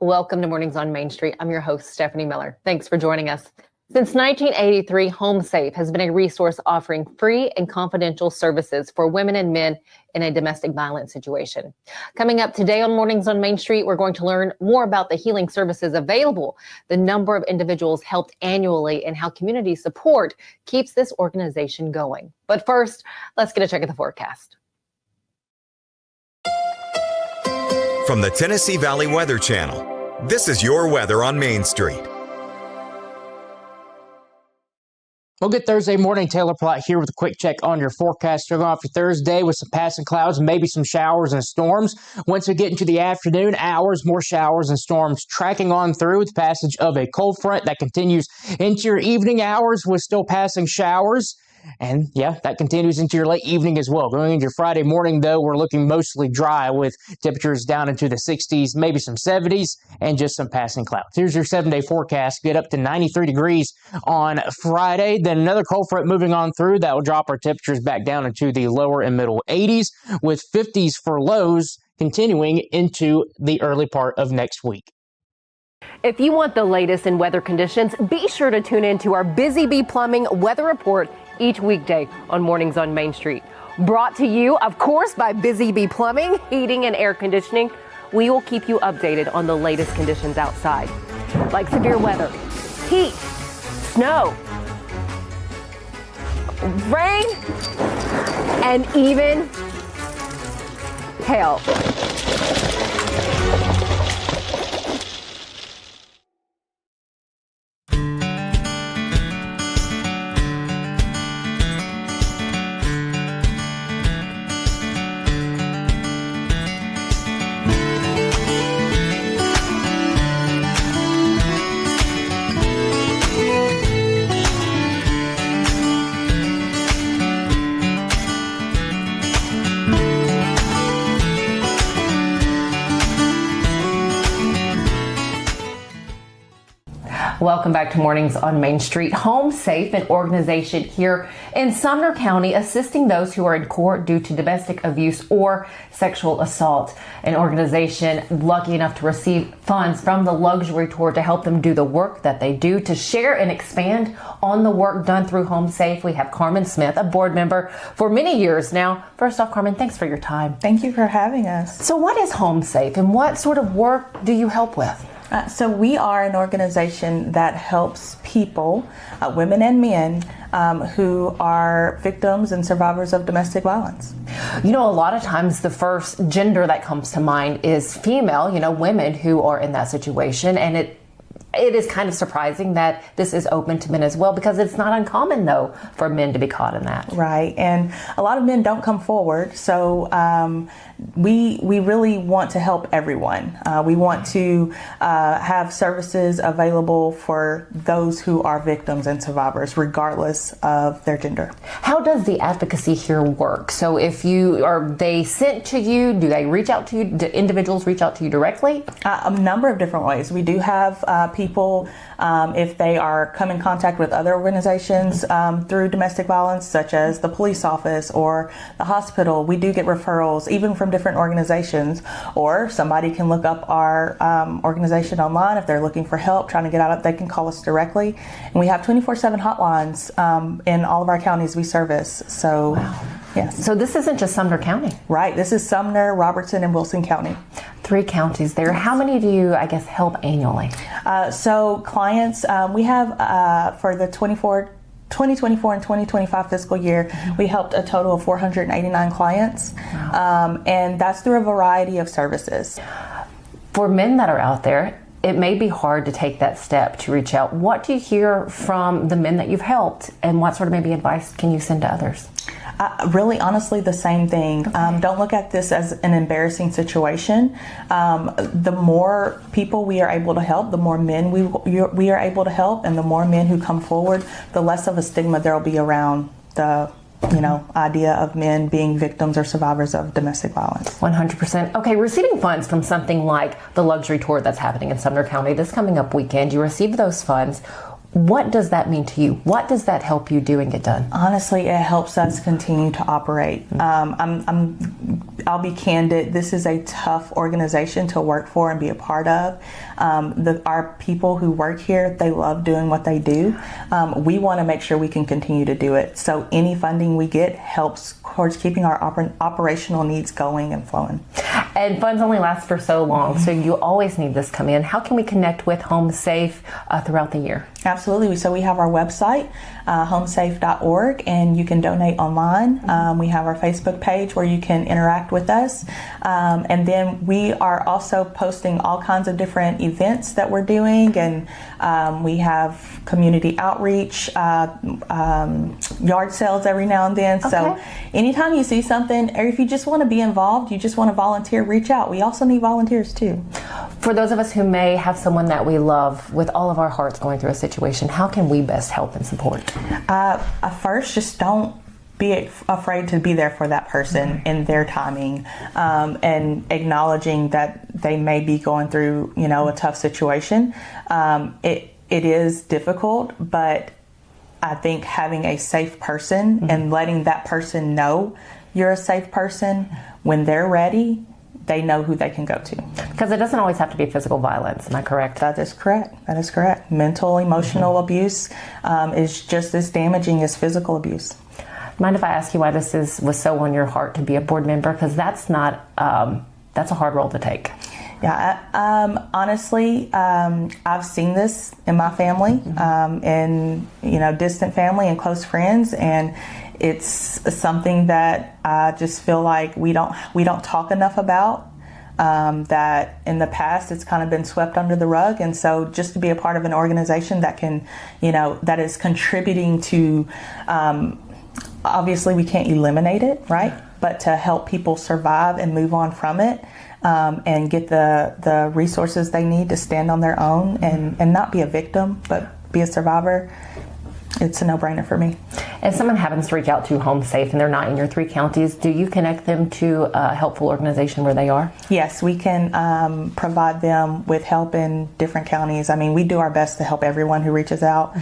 Welcome to Mornings on Main Street. I'm your host, Stephanie Miller. Thanks for joining us. Since 1983, HomeSafe has been a resource offering free and confidential services for women and men in a domestic violence situation. Coming up today on Mornings on Main Street, we're going to learn more about the healing services available, the number of individuals helped annually, and how community support keeps this organization going. But first, let's get a check of the forecast. From the Tennessee Valley Weather Channel, this is your weather on Main Street. Well, good Thursday morning. Taylor Platt here with a quick check on your forecast. Starting off your Thursday with some passing clouds, maybe some showers and storms. Once we get into the afternoon hours, more showers and storms tracking on through with the passage of a cold front that continues into your evening hours with still passing showers. And yeah, that continues into your late evening as well. Going into your Friday morning, though, we're looking mostly dry with temperatures down into the 60s, maybe some 70s, and just some passing clouds. Here's your 7-day forecast. Get up to 93 degrees on Friday. Then another cold front moving on through. That will drop our temperatures back down into the lower and middle 80s with 50s for lows continuing into the early part of next week. If you want the latest in weather conditions, be sure to tune in to our Busy Bee Plumbing Weather Report each weekday on Mornings on Main Street. Brought to you, of course, by Busy Bee Plumbing, Heating and Air Conditioning. We will keep you updated on the latest conditions outside, like severe weather, heat, snow, rain, and even hail. Welcome back to Mornings on Main Street. HomeSafe, an organization here in Sumner County assisting those who are in court due to domestic abuse or sexual assault. An organization lucky enough to receive funds from the luxury tour to help them do the work that they do. To share and expand on the work done through HomeSafe, we have Carmen Smith, a board member for many years now. First off, Carmen, thanks for your time. Thank you for having us. So what is HomeSafe and what sort of work do you help with? So we are an organization that helps people, women and men, who are victims and survivors of domestic violence. You know, a lot of times the first gender that comes to mind is female, women who are in that situation. And it is kind of surprising that this is open to men as well, because it's not uncommon, though, for men to be caught in that. Right. And a lot of men don't come forward. So we really want to help everyone. We want to have services available for those who are victims and survivors, regardless of their gender. How does the advocacy here work? So if are they sent to you? Do they reach out to you? Do individuals reach out to you directly? A number of different ways. We do have people, if they are come in contact with other organizations through domestic violence, such as the police office or the hospital, we do get referrals even from different organizations, or somebody can look up our organization online if they're looking for help, trying to get out, they can call us directly. And we have 24/7 hotlines in all of our counties we service. So, wow. Yes. So this isn't just Sumner County. Right. This is Sumner, Robertson, and Wilson County. 3 counties there. How many do you, help annually? So clients, we have for the 2024 and 2025 fiscal year, we helped a total of 489 clients. Wow. And that's through a variety of services. For men that are out there, it may be hard to take that step to reach out. What do you hear from the men that you've helped, and what sort of maybe advice can you send to others? Really, honestly, the same thing. Okay. Don't look at this as an embarrassing situation. The more people we are able to help, the more men we are able to help, and the more men who come forward, the less of a stigma there will be around the idea of men being victims or survivors of domestic violence. 100%. Okay, receiving funds from something like the luxury tour that's happening in Sumner County this coming up weekend, you receive those funds. What does that mean to you? What does that help you do and get done? Honestly, it helps us continue to operate. I'm I'll be candid. This is a tough organization to work for and be a part of. Our people who work here, they love doing what they do. We want to make sure we can continue to do it. So any funding we get helps towards keeping our operational needs going and flowing. And funds only last for so long, so you always need this come in. How can we connect with HomeSafe throughout the year? Absolutely. So we have our website, homesafe.org, and you can donate online. We have our Facebook page where you can interact with us. And then we are also posting all kinds of different events that we're doing, and we have community outreach, yard sales every now and then. Okay. So anytime you see something, or if you just want to be involved, you just want to volunteer, reach out. We also need volunteers too. For those of us who may have someone that we love with all of our hearts going through a situation, how can we best help and support? First, just don't be afraid to be there for that person in their timing, and acknowledging that they may be going through, a tough situation. It is difficult, but I think having a safe person and letting that person know you're a safe person, when they're ready, they know who they can go to. Because it doesn't always have to be physical violence, am I correct? That is correct. Mental, emotional abuse is just as damaging as physical abuse. Mind if I ask you why this was so on your heart to be a board member? Because that's not, that's a hard role to take. Yeah, honestly, I've seen this in my family, in distant family and close friends, and it's something that I just feel like we don't talk enough about. That in the past it's kind of been swept under the rug, and so just to be a part of an organization that can, that is contributing to, obviously we can't eliminate it, right? But to help people survive and move on from it. And get the resources they need to stand on their own and not be a victim, but be a survivor. It's a no-brainer for me. If someone happens to reach out to HomeSafe and they're not in your 3 counties, do you connect them to a helpful organization where they are? Yes, we can provide them with help in different counties. I mean, we do our best to help everyone who reaches out.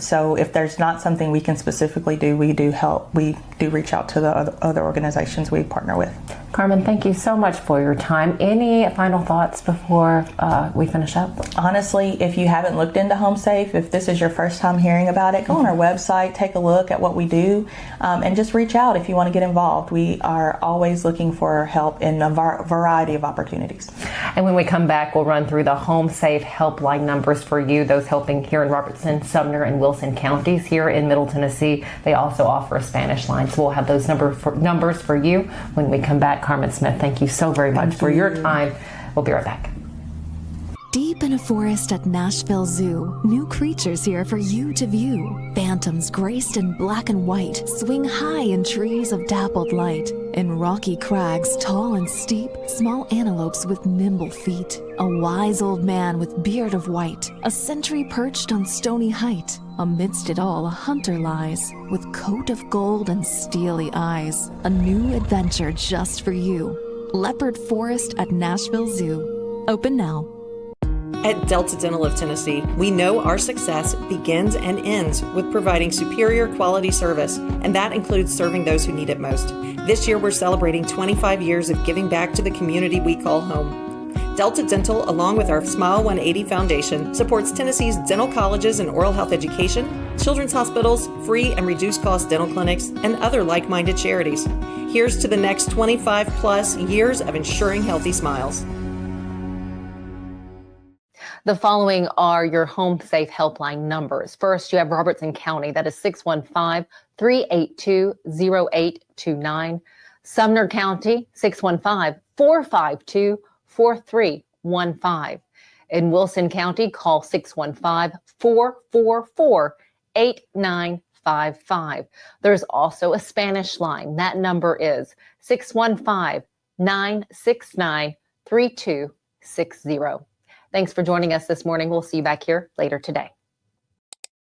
So if there's not something we can specifically do, we do help. We do reach out to the other organizations we partner with. Carmen, thank you so much for your time. Any final thoughts before we finish up? Honestly, if you haven't looked into HomeSafe, if this is your first time hearing about it, go on our website, take a look at what we do, and just reach out if you want to get involved. We are always looking for help in a variety of opportunities. And when we come back, we'll run through the HomeSafe helpline numbers for you, those helping here in Robertson, Sumner, and Wilson Counties. Here in Middle Tennessee, they also offer a Spanish line. So we'll have those numbers for you when we come back. Carmen Smith, thank you so very much for your time. We'll be right back. Deep in a forest at Nashville Zoo, new creatures here for you to view. Phantoms graced in black and white swing high in trees of dappled light. In rocky crags, tall and steep, small antelopes with nimble feet. A wise old man with beard of white, a sentry perched on stony height. Amidst it all, a hunter lies, with coat of gold and steely eyes. A new adventure just for you. Leopard Forest at Nashville Zoo. Open now. At Delta Dental of Tennessee, we know our success begins and ends with providing superior quality service, and that includes serving those who need it most. This year, we're celebrating 25 years of giving back to the community we call home. Delta Dental, along with our Smile 180 Foundation, supports Tennessee's dental colleges and oral health education, children's hospitals, free and reduced cost dental clinics, and other like-minded charities. Here's to the next 25 plus years of ensuring healthy smiles. The following are your HomeSafe helpline numbers. First, you have Robertson County. That is 615-382-0829. Sumner County, 615-452-4315. In Wilson County, call 615-444-8955. There's also a Spanish line. That number is 615-969-3260. Thanks for joining us this morning. We'll see you back here later today.